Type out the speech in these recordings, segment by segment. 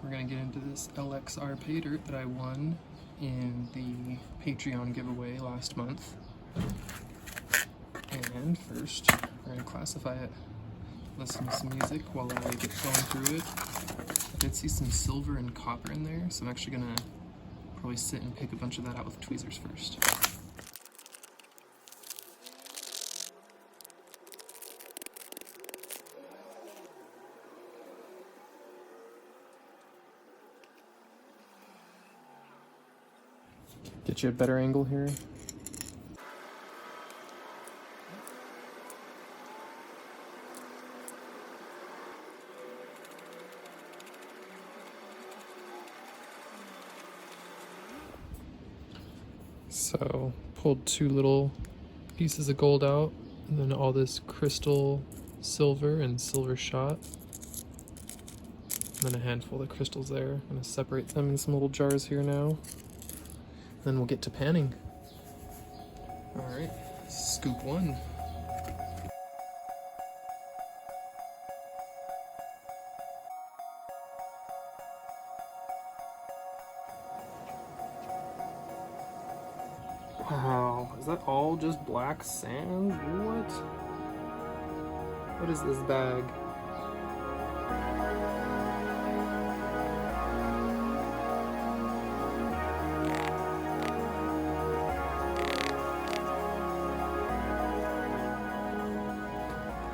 we're gonna get into this LXR pay dirt that I won in the Patreon giveaway last month. And first, we're gonna classify it. Listen to some music while I get going through it. I did see some silver and copper in there, so I'm actually gonna probably sit and pick a bunch of that out with tweezers first. Get you a better angle here. So, pulled 2 little pieces of gold out, and then all this crystal silver and silver shot. And then a handful of crystals there. I'm gonna separate them in some little jars here now. Then we'll get to panning. Alright, scoop 1. Wow, is that all just black sand? What? What is this bag?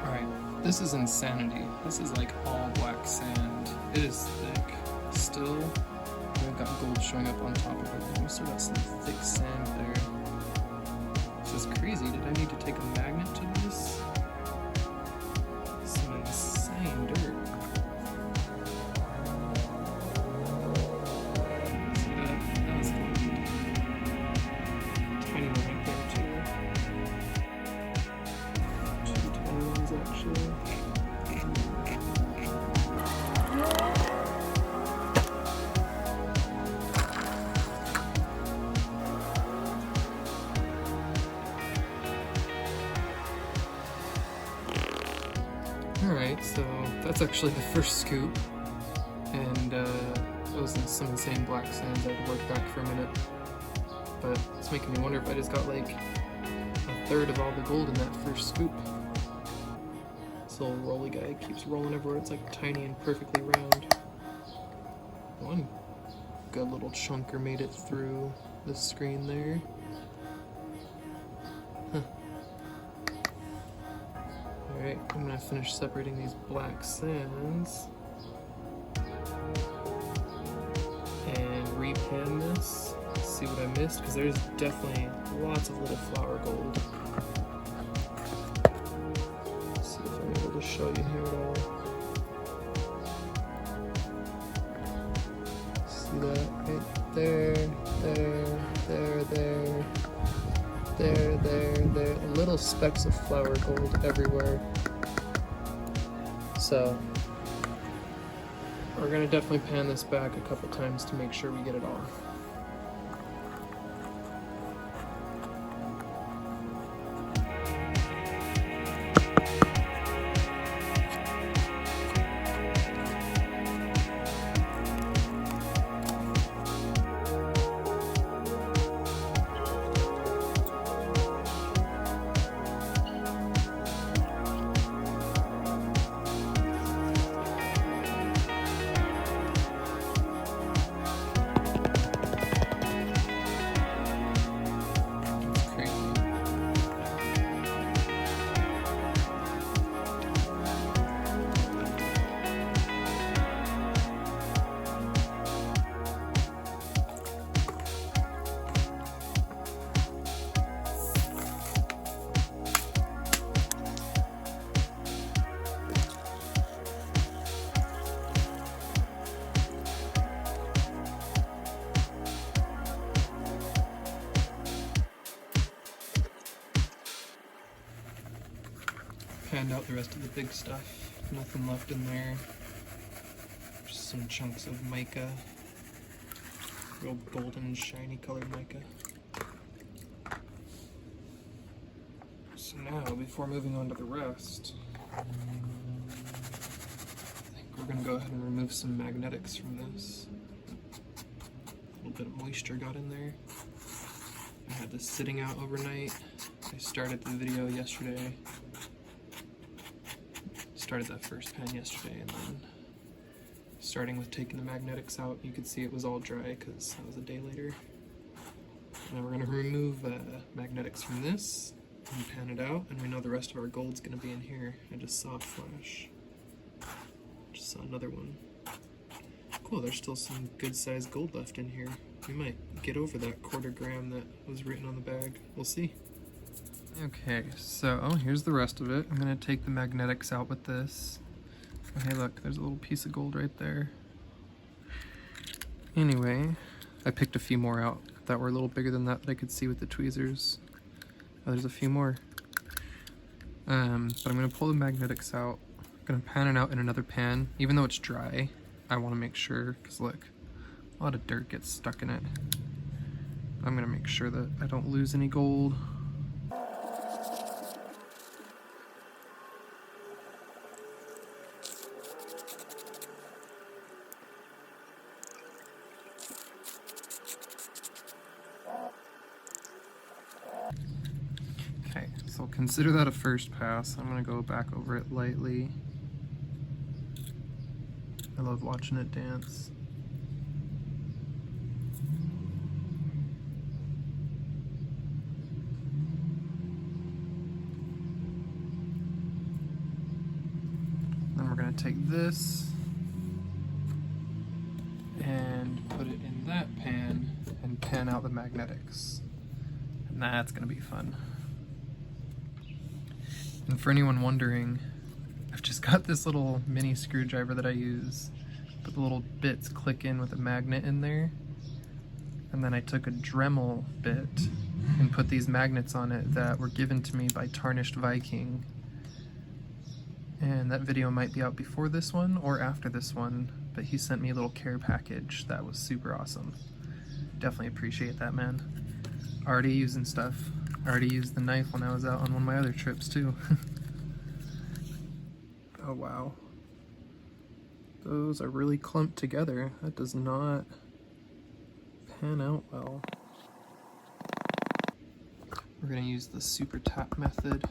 Alright, this is insanity. This is like all black sand. It is thick. Still, I've got gold showing up on top of it. So that's some thick sand there. This is crazy. Did I need to take a magnet to this? Some insane dirt. See that? That was gold. Tiny one right there too. 2 tiny ones actually. Alright, so that's actually the first scoop, and it was some insane black sands. I had to work back for a minute, but it's making me wonder if I just got like 1/3 of all the gold in that first scoop. This little rolly guy keeps rolling everywhere. It's like tiny and perfectly round. One good little chunker made it through the screen there. Alright, I'm gonna finish separating these black sands and repan this, see what I missed, because there's definitely lots of little flower gold. Let's see if I'm able to show you here at all. See that right there, there. Little specks of flower gold everywhere. So we're gonna definitely pan this back a couple times to make sure we get it all. Panned out the rest of the big stuff. Nothing left in there. Just some chunks of mica. Real golden, shiny colored mica. So now, before moving on to the rest, I think we're gonna go ahead and remove some magnetics from this. A little bit of moisture got in there. I had this sitting out overnight. I started the video yesterday. Started that first pan yesterday, and then starting with taking the magnetics out, you could see it was all dry because that was a day later. Now we're gonna remove magnetics from this and pan it out, and we know the rest of our gold's gonna be in here. I just saw a flash. Just saw another one. Cool, there's still some good sized gold left in here. We might get over that 1/4 gram that was written on the bag. We'll see. Okay, so here's the rest of it. I'm gonna take the magnetics out with this. Oh, hey look, there's a little piece of gold right there. Anyway, I picked a few more out that were a little bigger than that I could see with the tweezers. Oh, there's a few more. But I'm gonna pull the magnetics out. I'm gonna pan it out in another pan. Even though it's dry, I wanna make sure, cause look, a lot of dirt gets stuck in it. I'm gonna make sure that I don't lose any gold. Okay, so consider that a first pass. I'm gonna go back over it lightly. I love watching it dance. Then we're gonna take this and put it in that pan and pan out the magnetics. And that's gonna be fun. And for anyone wondering, I've just got this little mini screwdriver that I use, but the little bits click in with a magnet in there. And then I took a Dremel bit and put these magnets on it that were given to me by Tarnished Viking. And that video might be out before this one or after this one, but he sent me a little care package that was super awesome. Definitely appreciate that, man. Already using stuff. I already used the knife when I was out on one of my other trips too. Oh wow. Those are really clumped together. That does not pan out well. We're gonna use the super tap method,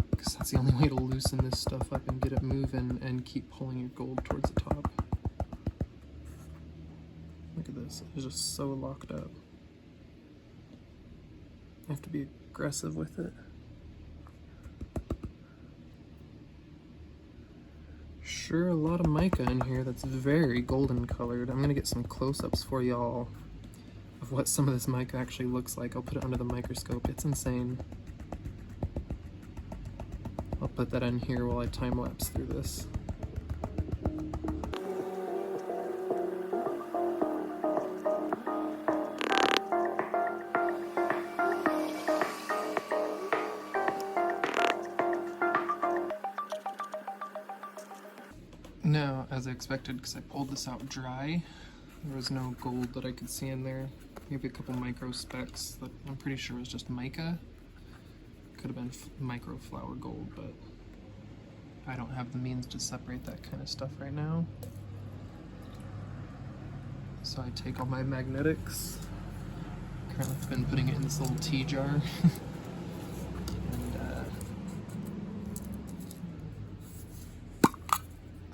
because that's the only way to loosen this stuff up and get it moving and keep pulling your gold towards the top. Look at this, it's just so locked up. I have to be aggressive with it. Sure, a lot of mica in here that's very golden colored. I'm gonna get some close-ups for y'all of what some of this mica actually looks like. I'll put it under the microscope. It's insane. I'll put that in here while I time-lapse through this. Now, as I expected, because I pulled this out dry, there was no gold that I could see in there. Maybe a couple micro specks that I'm pretty sure was just mica. Could have been micro flour gold, but I don't have the means to separate that kind of stuff right now. So I take all my magnetics. Currently I've been putting it in this little tea jar.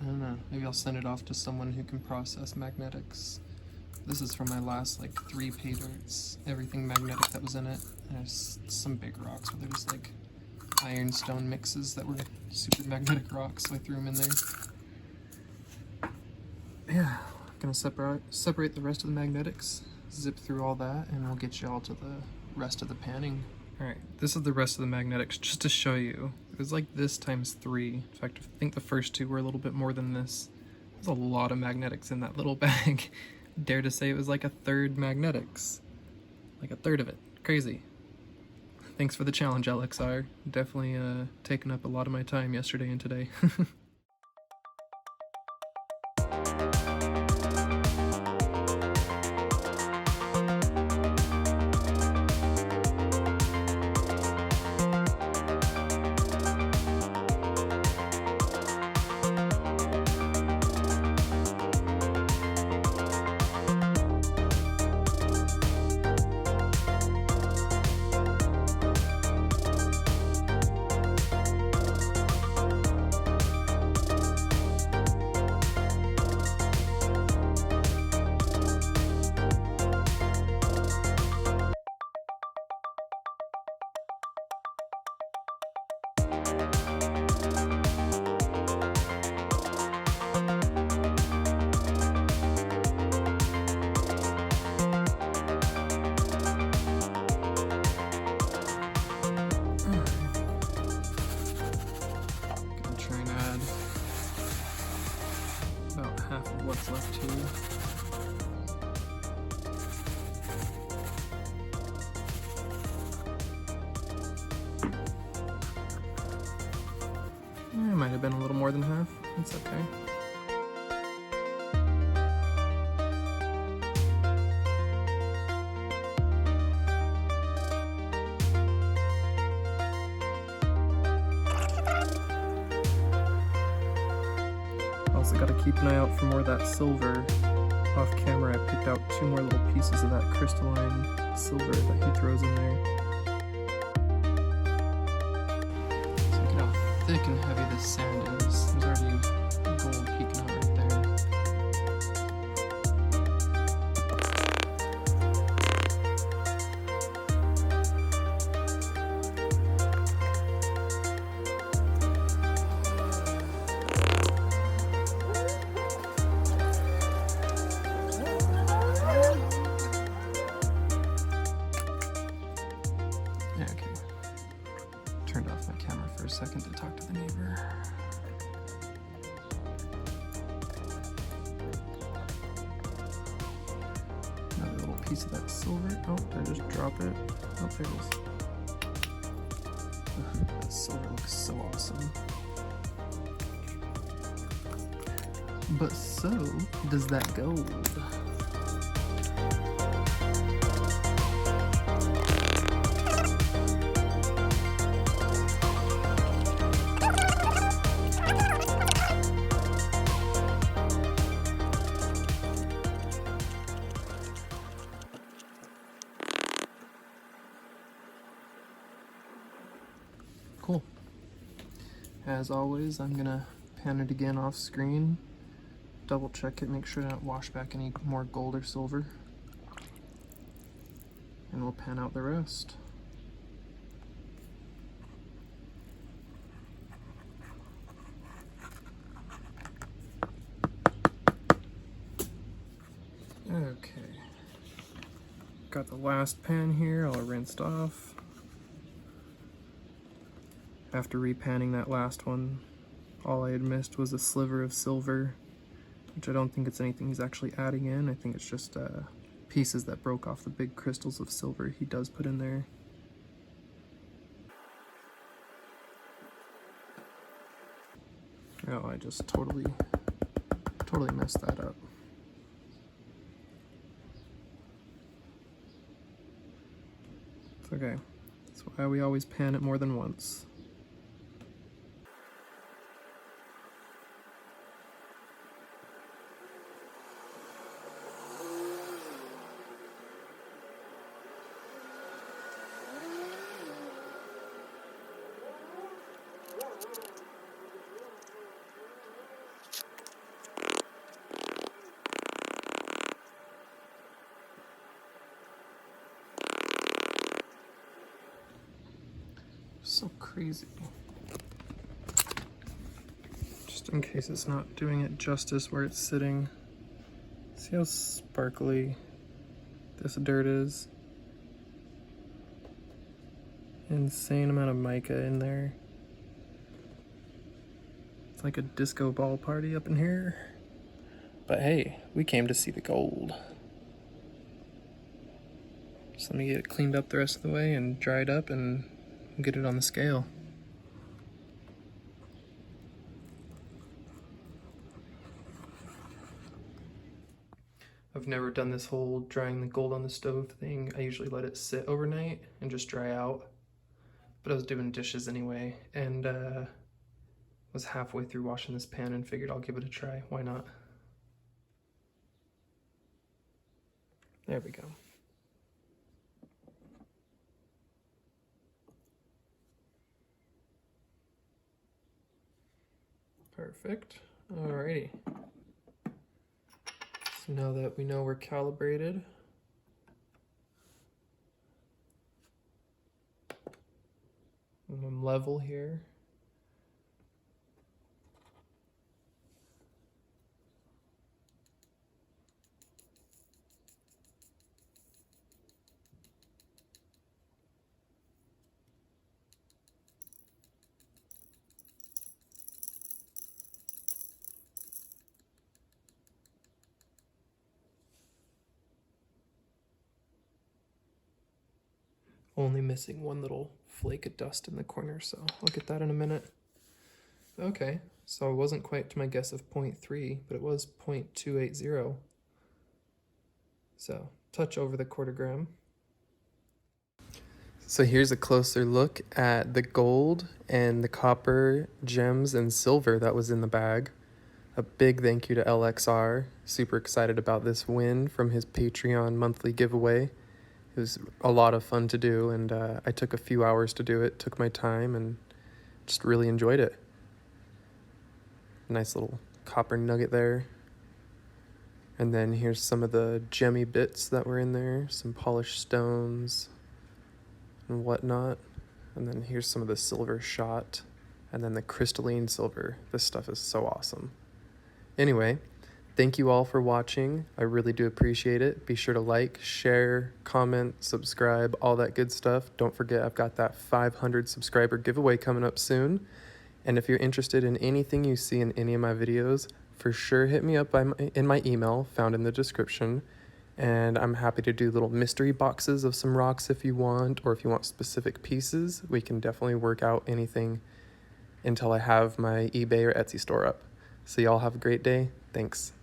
I don't know, maybe I'll send it off to someone who can process magnetics. This is from my last like 3 pay dirts, everything magnetic that was in it. And there's some big rocks, but they're just like ironstone mixes that were super magnetic rocks, so I threw them in there. Yeah, I'm gonna separate the rest of the magnetics, zip through all that, and we'll get y'all to the rest of the panning. Alright, this is the rest of the magnetics, just to show you. It was like this times 3. In fact, I think the first 2 were a little bit more than this. There's a lot of magnetics in that little bag. Dare to say it was like a third magnetics. Like a third of it. Crazy. Thanks for the challenge, LXR. Definitely taken up a lot of my time yesterday and today. about half of what's left here. It might have been a little more than half. It's okay. Also got to keep an eye out for more of that silver. Off camera I picked out 2 more little pieces of that crystalline silver that he throws in there. So look at how thick and heavy this sand is. There's already gold peeking out right there. Yeah, okay. Turned off my camera for a second to talk to the neighbor. Another little piece of that silver. Oh, did I just drop it? Oh, there it is. Ugh, that silver looks so awesome. But so does that gold. Cool. As always, I'm gonna pan it again off screen, double check it, make sure to not wash back any more gold or silver, and we'll pan out the rest. Okay. Got the last pan here, all rinsed off. After repanning that last one, all I had missed was a sliver of silver, which I don't think it's anything he's actually adding in. I think it's just pieces that broke off the big crystals of silver he does put in there. Oh, I just totally messed that up. It's okay. That's why we always pan it more than once. So crazy. Just in case it's not doing it justice where it's sitting. See how sparkly this dirt is? Insane amount of mica in there. It's like a disco ball party up in here. But hey, we came to see the gold. So let me get it cleaned up the rest of the way and dried up and get it on the scale. I've never done this whole drying the gold on the stove thing. I usually let it sit overnight and just dry out. But I was doing dishes anyway, and was halfway through washing this pan and figured I'll give it a try. Why not? There we go. Perfect. Alrighty. So now that we know we're calibrated, I'm level here. Only missing one little flake of dust in the corner, so I'll get that in a minute. Okay, so I wasn't quite to my guess of 0.3, but it was 0.280. So, touch over the quarter gram. So here's a closer look at the gold and the copper, gems, and silver that was in the bag. A big thank you to LXR. Super excited about this win from his Patreon monthly giveaway. It was a lot of fun to do, and I took a few hours to do it, took my time, and just really enjoyed it. Nice little copper nugget there. And then here's some of the gemmy bits that were in there, some polished stones and whatnot. And then here's some of the silver shot, and then the crystalline silver. This stuff is so awesome. Anyway, thank you all for watching. I really do appreciate it. Be sure to like, share, comment, subscribe, all that good stuff. Don't forget, I've got that 500 subscriber giveaway coming up soon. And if you're interested in anything you see in any of my videos, for sure hit me up in my email found in the description. And I'm happy to do little mystery boxes of some rocks if you want, or if you want specific pieces. We can definitely work out anything until I have my eBay or Etsy store up. So y'all have a great day. Thanks.